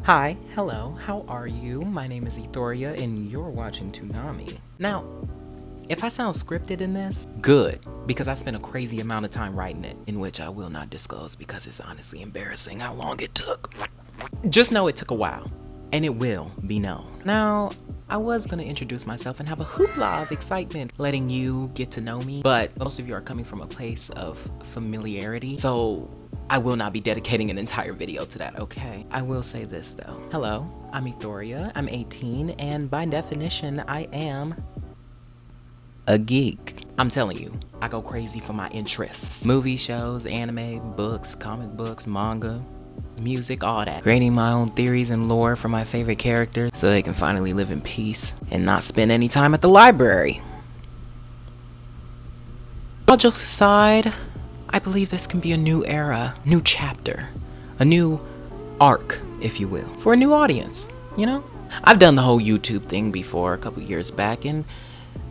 Hi, hello, how are you? My name is Ethoria and you're watching Toonami. Now, if I sound scripted in this, good, because I spent a crazy amount of time writing it, in which I will not disclose because it's honestly embarrassing how long it took. Just know it took a while, and it will be known. Now, I was gonna introduce myself and have a hoopla of excitement letting you get to know me, but most of you are coming from a place of familiarity, so I will not be dedicating an entire video to that, okay? I will say this though. Hello, I'm Ethoria, I'm 18, and by definition, I am a geek. I'm telling you, I go crazy for my interests. Movie shows, anime, books, comic books, manga, music, all that. Creating my own theories and lore for my favorite characters so they can finally live in peace and not spend any time at the library. All jokes aside, I believe this can be a new era, new chapter, a new arc, if you will, for a new audience, you know? I've done the whole YouTube thing before a couple years back, and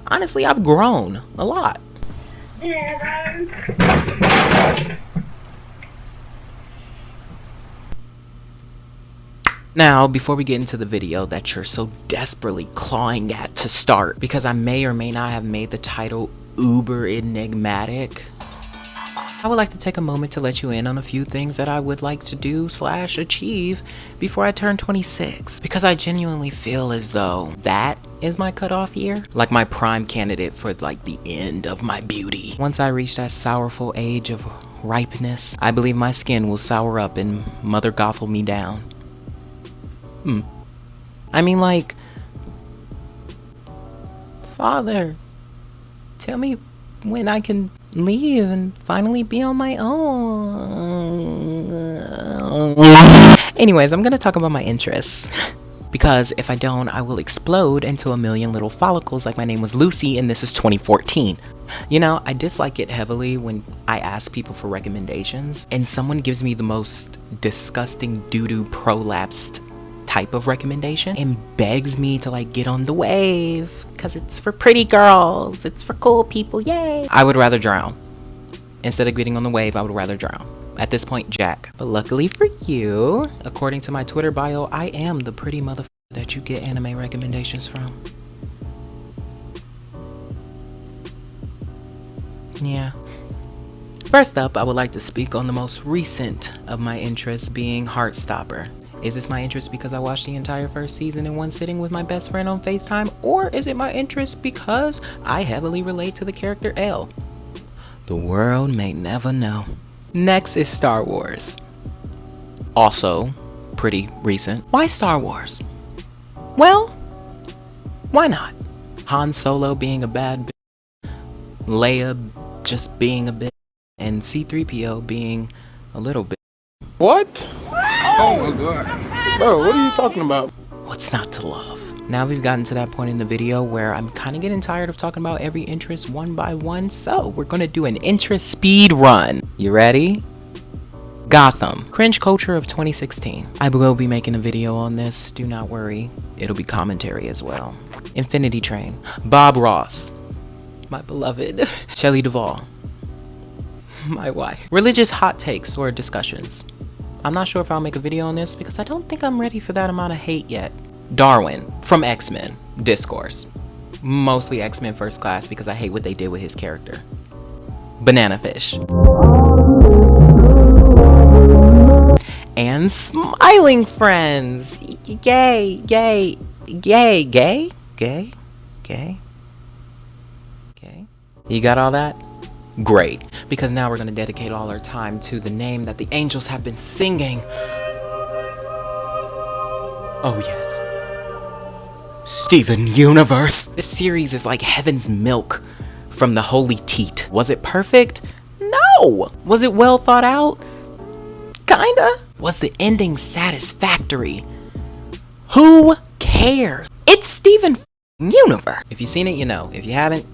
honestly, I've grown a lot. Now, before we get into the video that you're so desperately clawing at to start, because I may or may not have made the title uber enigmatic, I would like to take a moment to let you in on a few things that I would like to do / achieve before I turn 26. Because I genuinely feel as though that is my cutoff year. Like my prime candidate for like the end of my beauty. Once I reach that sorrowful age of ripeness, I believe my skin will sour up and mother gothel me down. I mean, like, Father, tell me when I can leave and finally be on my own. Anyways, I'm gonna talk about my interests. Because if I don't, I will explode into a million little follicles like my name was Lucy and this is 2014. You know, I dislike it heavily when I ask people for recommendations and someone gives me the most disgusting doo-doo prolapsed type of recommendation and begs me to like get on the wave because it's for pretty girls, it's for cool people, yay. I would rather drown. Instead of getting on the wave, I would rather drown. At this point, Jack. But luckily for you, according to my Twitter bio, I am the pretty motherfucker that you get anime recommendations from. Yeah. First up, I would like to speak on the most recent of my interests being Heartstopper. Is this my interest because I watched the entire first season in one sitting with my best friend on FaceTime, or is it my interest because I heavily relate to the character L? The world may never know. Next is Star Wars. Also, pretty recent. Why Star Wars? Well, why not? Han Solo being a bad bitch, Leia just being a bitch, and C-3PO being a little bitch. What? Oh my god. Bro, what are you talking about? What's not to love? Now we've gotten to that point in the video where I'm kind of getting tired of talking about every interest one by one, so we're gonna do an interest speed run. You ready? Gotham. Cringe culture of 2016. I will be making a video on this, do not worry. It'll be commentary as well. Infinity Train. Bob Ross. My beloved. Shelley Duvall. My wife. Religious hot takes or discussions. I'm not sure if I'll make a video on this because I don't think I'm ready for that amount of hate yet. Darwin from X-Men. Discourse. Mostly X-Men First Class because I hate what they did with his character. Banana Fish. And Smiling Friends. Gay, gay, gay, gay, gay, gay, gay. You got all that? Great, because now we're going to dedicate all our time to the name that the angels have been singing. Oh yes. Steven Universe. This series is like heaven's milk from the holy teat. Was it perfect? No. Was it well thought out? Kinda. Was the ending satisfactory? Who cares? It's Steven Universe. If you've seen it, you know. If you haven't,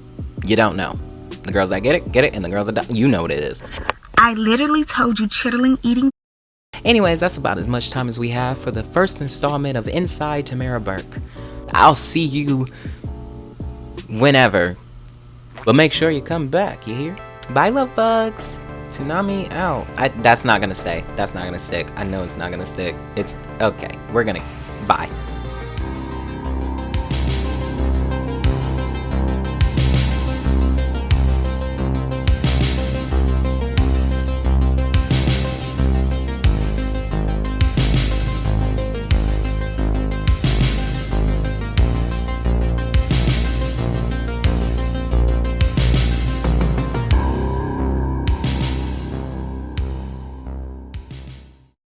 you don't know. The girls that get it, and the girls that don't, you know what it is. I literally told you chitterling eating. Anyways, that's about as much time as we have for the first installment of Inside Tamara Burke. I'll see you whenever. But make sure you come back, you hear? Bye, love bugs. Toonami out. That's not gonna stay. That's not gonna stick. I know it's not gonna stick. It's okay. We're gonna. Bye.